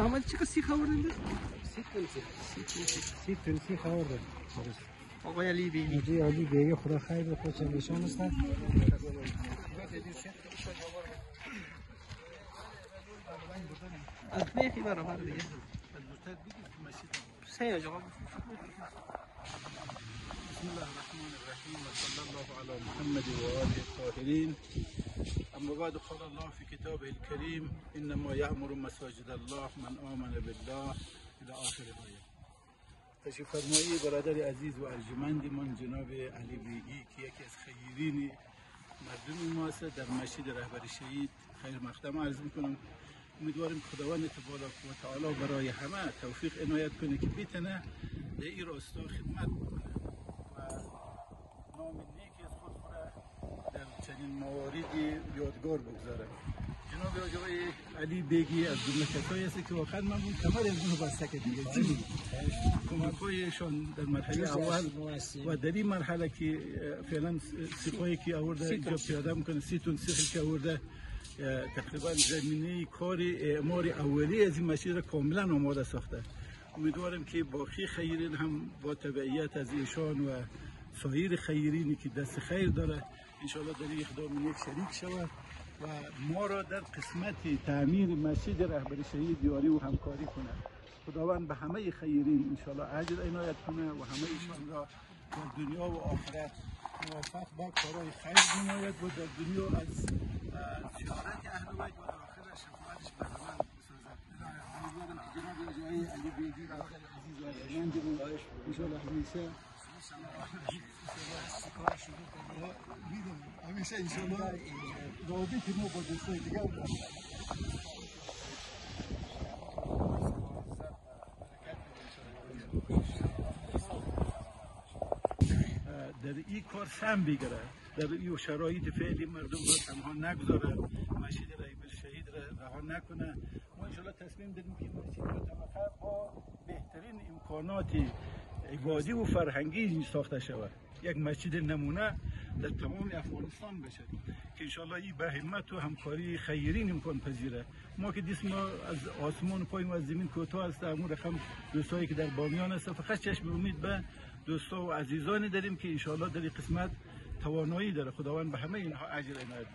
محمد چقدر سیخ آوردن؟ 30 تن سیخ آوردن. آقای علی بیگی. آقای علی بیگی خدا خیر به خودش نشان است. از بیخی برابر دیگه. سه آقا. بسم الله الرحمن الرحیم و صلی الله علی محمد و آله الطاهرین. اما بعد قال الله في كتابه الكريم انما يأمر مساجد الله من آمن بالله الى آخر آیه. تشریف فرمایی برادر عزیز و ارجمند من جناب علی بیگی که یکی از خیرین مردم ماست در مسجد رهبر شهید خیر مقدم عرض میکنم. امیدواریم خداوند تبارک و تعالی برای همه توفیق عنایت کنه که بتونه در این راستا خدمت بکنه و نام نیکی از خود در چنین مواردی یادگار بگذاره. جناب آقای علی بیگی از جمله کسایی هست که واقعا من اون کمر از اونو بسته که دیگه کمک‌هایشان در مرحله اول و در این مرحله که فعلا سیخایی که آورده اینجا پیاده میکنه 30 تن سیخی که آورده تقریبا زمینه کار اعمار اولی از این مسجد را کاملا آماده ساخته. امیدوارم که باقی خیرین هم با تبعیت از ایشان و سایر خیرینی که دست خیر داره انشاءالله در این اقدام یک شریک شود و ما را در قسمت تعمیر مسجد رهبر شهید یاری و همکاری کنه. خداوند به همه خیرین انشاءالله اجر عنایت کنه و همه ایشان را در دنیا و آخرت موفق به کارهای خیر بنماید و در دنیا از شهادت اهل بیت و در آخرت شفاعتش به همه بسازد. امیدوارم که جناب آقای علی بیگی عزیز و ارجمندمون انشاءالله همیشه انشاءالله رابط ما با دوستای دیگر در این کار سهم بگیره، در این شرایط فعلی مردم رو تنها نگذاره، مسجد رهبر شهید را رها نکنه. ما انشاءالله تصمیم داریم که مسجد طبقه با بهترین امکانات عبادی و فرهنگی ساخته شود. یک مسجد نمونه در تمام افغانستان بشه که انشاءالله این به همت و همکاری خیرین امکان پذیره. ما که دست ما از آسمان پایین و از زمین کوتاه است. امور رقم دوستایی که در بامیان هست فقط چشم امید به دوستا و عزیزانی داریم که انشاءالله در این قسمت توانایی داره. خداوند به همه اینها اجر عنایت